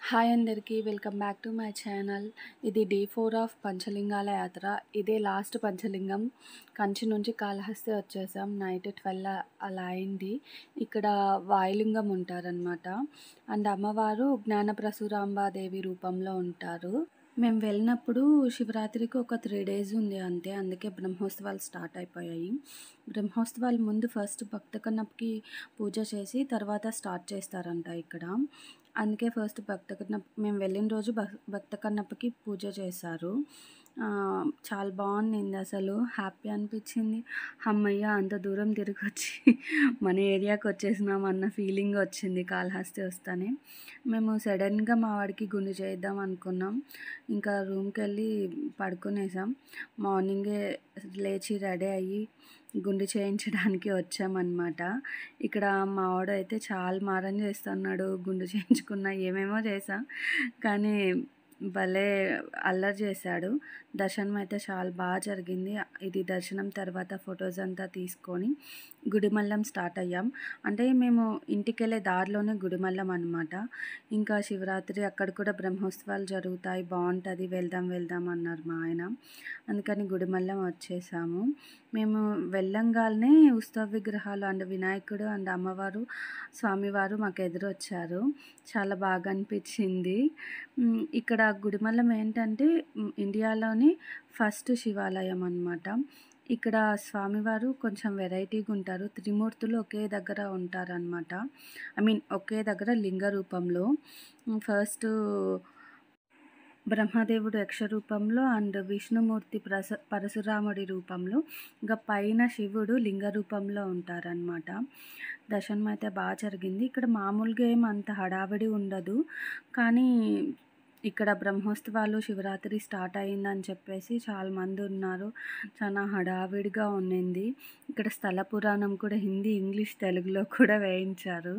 Hi అందరికీ welcome back to my channel. ఇది day 4 of Panchalingala యాత్ర. ఇదే లాస్ట్ పంచలింగం. కంచి నుంచి కాళహస్తి వచ్చేసాం. నైట్ 12 అలా అయింది. ఇక్కడ వాయులింగం ఉంటారనమాట. అండ్ అమ్మవారు జ్ఞానప్రసూరాంబాదేవి రూపంలో ఉంటారు. మేము వెళ్ళినప్పుడు శివరాత్రికి ఒక 3 days ఉంది అంతే. అందుకే బ్రహ్మోత్సవాలు స్టార్ట్ అయిపోయాయి. బ్రహ్మోత్సవాల ముందు ఫస్ట్ భక్త కన్నప్పకి పూజ చేసి తర్వాత స్టార్ట్ చేస్తారంట ఇక్కడ. అందుకే ఫస్ట్ మేము వెళ్ళిన రోజు భక్త కన్నప్పకి పూజ చేశారు. చాలా బాగుండింది, అసలు హ్యాపీ అనిపించింది. హమ్మయ్య, అంత దూరం తిరిగి వచ్చి మన ఏరియాకి వచ్చేసినాం అన్న ఫీలింగ్ వచ్చింది కాళహస్తి వస్తానే. మేము సడన్గా మా వాడికి గుండు చేద్దాం అనుకున్నాం. ఇంకా రూమ్కి వెళ్ళి పడుకునేసాం. మార్నింగే లేచి రెడీ అయ్యి గుండు చేయించడానికి వచ్చామన్నమాట. ఇక్కడ మా వాడు అయితే చాలా మారం చేస్తున్నాడు. గుండు చేయించుకున్నా ఏమేమో చేసా, కానీ భలే అల్లరి చేశాడు. దర్శనం అయితే చాలా బాగా జరిగింది. ఇది దర్శనం తర్వాత ఫొటోస్ అంతా తీసుకొని గుడిమల్లం స్టార్ట్ అయ్యాం. అంటే మేము ఇంటికి వెళ్ళే దారిలోనే గుడిమల్లం అనమాట. ఇంకా శివరాత్రి అక్కడ కూడా బ్రహ్మోత్సవాలు జరుగుతాయి, బాగుంటుంది, వెళ్దాం అన్నారు మా ఆయన. అందుకని గుడిమల్లం వచ్చేసాము. మేము వెళ్ళంగానే ఉత్సవ విగ్రహాలు అండ్ వినాయకుడు అండ్ అమ్మవారు స్వామివారు మాకు ఎదురొచ్చారు. చాలా బాగా అనిపించింది. ఇక్కడ గుడిమల్లం ఏంటంటే ఇండియాలోని ఫస్ట్ శివాలయం అన్నమాట. ఇక్కడ స్వామివారు కొంచెం వెరైటీగా ఉంటారు. త్రిమూర్తులు ఒకే దగ్గర ఉంటారనమాట. ఒకే దగ్గర లింగ రూపంలో. ఫస్ట్ బ్రహ్మదేవుడు యక్ష రూపంలో అండ్ విష్ణుమూర్తి పరశురాముడి రూపంలో, ఇంకా పైన శివుడు లింగ రూపంలో ఉంటారనమాట. దర్శనం అయితే బాగా జరిగింది. ఇక్కడ మామూలుగా ఏం అంత హడావిడి ఉండదు, కానీ ఇక్కడ బ్రహ్మోత్సవాలు శివరాత్రి స్టార్ట్ అయిందని చెప్పేసి చాలామంది ఉన్నారు. చాలా హడావిడిగా ఉన్నింది. ఇక్కడ స్థల పురాణం కూడా హిందీ, ఇంగ్లీష్, తెలుగులో కూడా వేయించారు.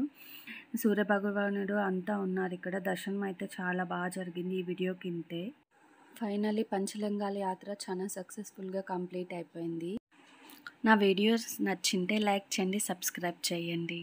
సూర్యభగవానుడు అంతా ఉన్నారు ఇక్కడ. దర్శనం అయితే చాలా బాగా జరిగింది ఈ వీడియోకి ఇంతే. ఫైనలీ పంచలింగాల యాత్ర చాలా సక్సెస్ఫుల్గా కంప్లీట్ అయిపోయింది. నా వీడియోస్ నచ్చింటే లైక్ చేయండి, సబ్స్క్రైబ్ చేయండి.